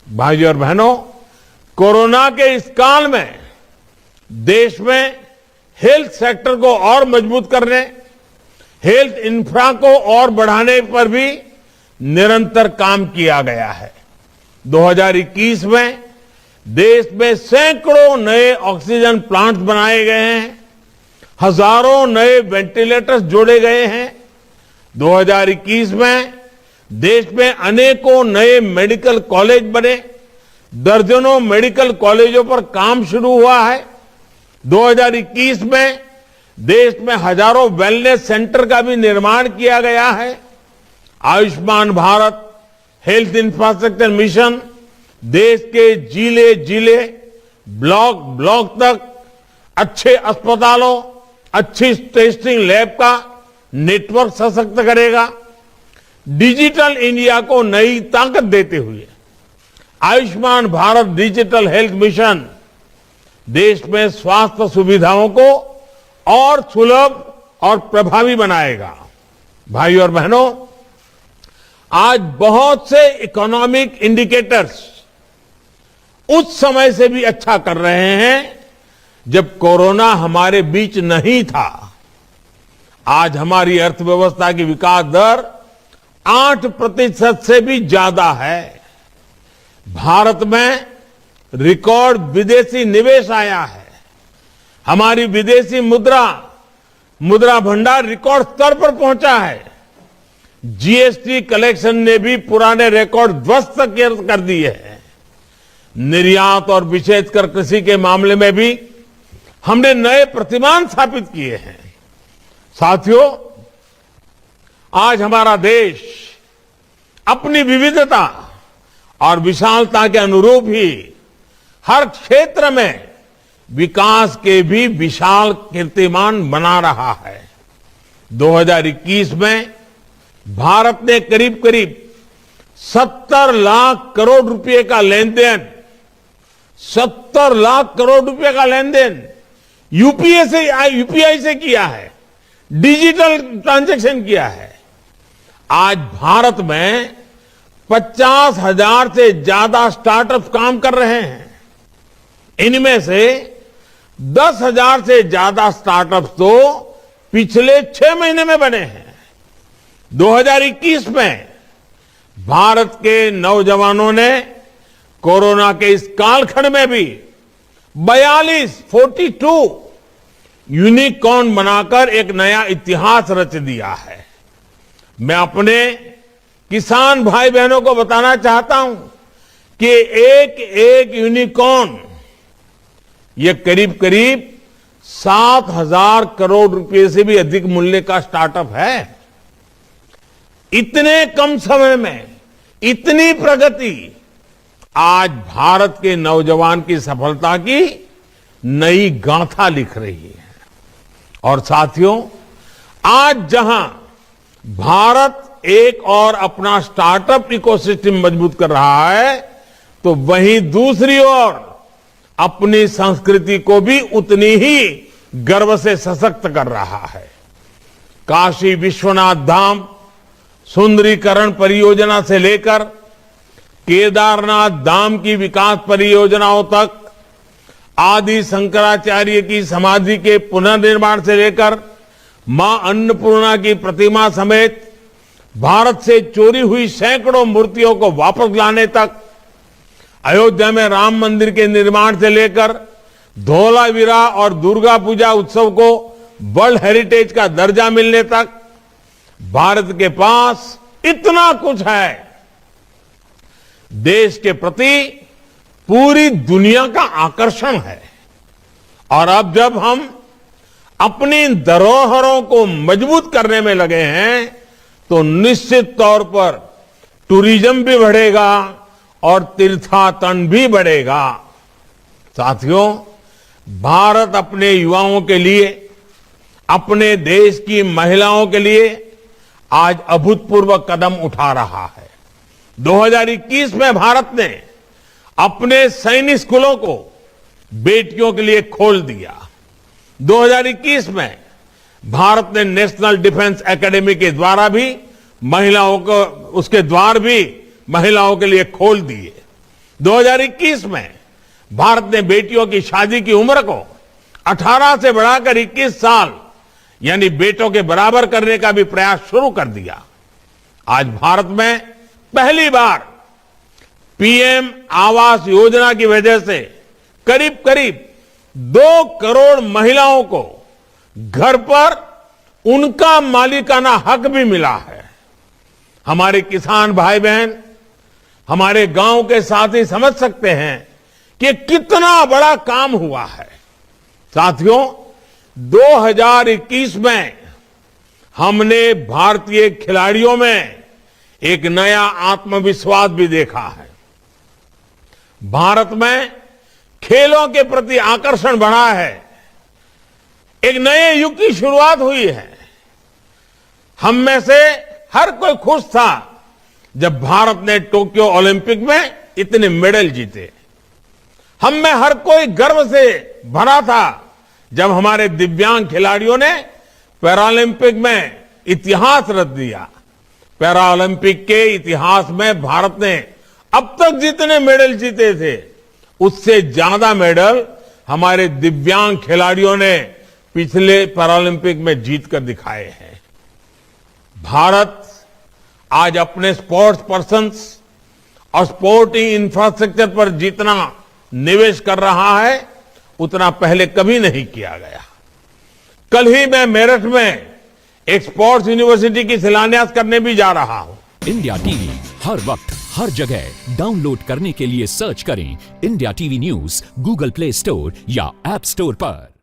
भाइयों और बहनों, कोरोना के इस काल में देश में हेल्थ सेक्टर को और मजबूत करने, हेल्थ इंफ्रा को और बढ़ाने पर भी निरंतर काम किया गया है। 2021 में देश में सैकड़ों नए ऑक्सीजन प्लांट्स बनाए गए हैं, हजारों नए वेंटिलेटर्स जोड़े गए हैं। 2021 में देश में अनेकों नए मेडिकल कॉलेज बने, दर्जनों मेडिकल कॉलेजों पर काम शुरू हुआ है। 2021 में देश में हजारों वेलनेस सेंटर का भी निर्माण किया गया है। Ayushman Bharat health infrastructure mission देश के जिले जिले, ब्लॉक ब्लॉक तक अच्छे अस्पतालों, अच्छी टेस्टिंग लैब का नेटवर्क सशक्त करेगा। डिजिटल इंडिया को नई ताकत देते हुए Ayushman Bharat digital health mission देश में स्वास्थ्य सुविधाओं को और सुलभ और प्रभावी बनाएगा। भाइयों और बहनों, आज बहुत से इकोनॉमिक इंडिकेटर्स उस समय से भी अच्छा कर रहे हैं जब कोरोना हमारे बीच नहीं था। आज हमारी अर्थव्यवस्था की विकास दर 8% से भी ज्यादा है। भारत में रिकॉर्ड विदेशी निवेश आया है। हमारी विदेशी मुद्रा भंडार रिकॉर्ड स्तर पर पहुंचा है। जीएसटी कलेक्शन ने भी पुराने रिकॉर्ड ध्वस्त कर दिए हैं। निर्यात और विशेषकर कृषि के मामले में भी हमने नए प्रतिमान स्थापित किए हैं। साथियों, आज हमारा देश अपनी विविधता और विशालता के अनुरूप ही हर क्षेत्र में विकास के भी विशाल कीर्तिमान बना रहा है। 2021 में भारत ने करीब करीब 70 लाख करोड़ रुपए का लेन देन, 70 लाख करोड़ रुपए का लेन देन यूपीआई से किया है, डिजिटल ट्रांजैक्शन किया है। आज भारत में 50,000 से ज्यादा स्टार्टअप काम कर रहे हैं। इनमें से 10,000 से ज्यादा स्टार्टअप्स तो पिछले 6 महीने में बने हैं। 2021 में भारत के नौजवानों ने कोरोना के इस कालखंड में भी 42 यूनिकॉर्न बनाकर एक नया इतिहास रच दिया है। मैं अपने किसान भाई बहनों को बताना चाहता हूं कि एक यूनिकॉर्न ये करीब करीब 7,000 करोड़ रुपए से भी अधिक मूल्य का स्टार्टअप है। इतने कम समय में इतनी प्रगति आज भारत के नौजवान की सफलता की नई गाथा लिख रही है। और साथियों, आज जहां भारत एक और अपना स्टार्टअप इकोसिस्टम मजबूत कर रहा है, तो वहीं दूसरी ओर अपनी संस्कृति को भी उतनी ही गर्व से सशक्त कर रहा है। काशी विश्वनाथ धाम सुंदरीकरण परियोजना से लेकर केदारनाथ धाम की विकास परियोजनाओं तक, आदि शंकराचार्य की समाधि के पुनर्निर्माण से लेकर मां अन्नपूर्णा की प्रतिमा समेत भारत से चोरी हुई सैकड़ों मूर्तियों को वापस लाने तक, अयोध्या में राम मंदिर के निर्माण से लेकर धौलावीरा और दुर्गा पूजा उत्सव को वर्ल्ड हेरिटेज का दर्जा मिलने तक, भारत के पास इतना कुछ है। देश के प्रति पूरी दुनिया का आकर्षण है। और अब जब हम अपनी धरोहरों को मजबूत करने में लगे हैं, तो निश्चित तौर पर टूरिज्म भी बढ़ेगा और तीर्थाटन भी बढ़ेगा। साथियों, भारत अपने युवाओं के लिए, अपने देश की महिलाओं के लिए आज अभूतपूर्व कदम उठा रहा है। 2021 में भारत ने अपने सैनिक स्कूलों को बेटियों के लिए खोल दिया। 2021 में भारत ने नेशनल डिफेंस एकेडमी के द्वारा भी महिलाओं को, उसके द्वार भी महिलाओं के लिए खोल दिए। 2021 में भारत ने बेटियों की शादी की उम्र को 18 से बढ़ाकर 21 साल यानी बेटों के बराबर करने का भी प्रयास शुरू कर दिया। आज भारत में पहली बार पीएम आवास योजना की वजह से करीब करीब 2 करोड़ महिलाओं को घर पर उनका मालिकाना हक भी मिला है। हमारे किसान भाई बहन हमारे गांव के साथी समझ सकते हैं कि कितना बड़ा काम हुआ है। साथियों, 2021 में हमने भारतीय खिलाड़ियों में एक नया आत्मविश्वास भी देखा है। भारत में खेलों के प्रति आकर्षण बढ़ा है। एक नए युग की शुरुआत हुई है। हम में से हर कोई खुश था जब भारत ने टोक्यो ओलंपिक में इतने मेडल जीते। हम में हर कोई गर्व से भरा था जब हमारे दिव्यांग खिलाड़ियों ने पैरालंपिक में इतिहास रच दिया। पैरालंपिक के इतिहास में भारत ने अब तक जितने मेडल जीते थे उससे ज्यादा मेडल हमारे दिव्यांग खिलाड़ियों ने पिछले पैरालंपिक में जीतकर दिखाए हैं। भारत आज अपने स्पोर्ट्स पर्सन्स और स्पोर्टिंग इंफ्रास्ट्रक्चर पर जितना निवेश कर रहा है उतना पहले कभी नहीं किया गया। कल ही मैं मेरठ में एक स्पोर्ट्स यूनिवर्सिटी की शिलान्यास करने भी जा रहा हूं। इंडिया टीवी हर वक्त हर जगह डाउनलोड करने के लिए सर्च करें India TV news Google play store या ऐप स्टोर पर।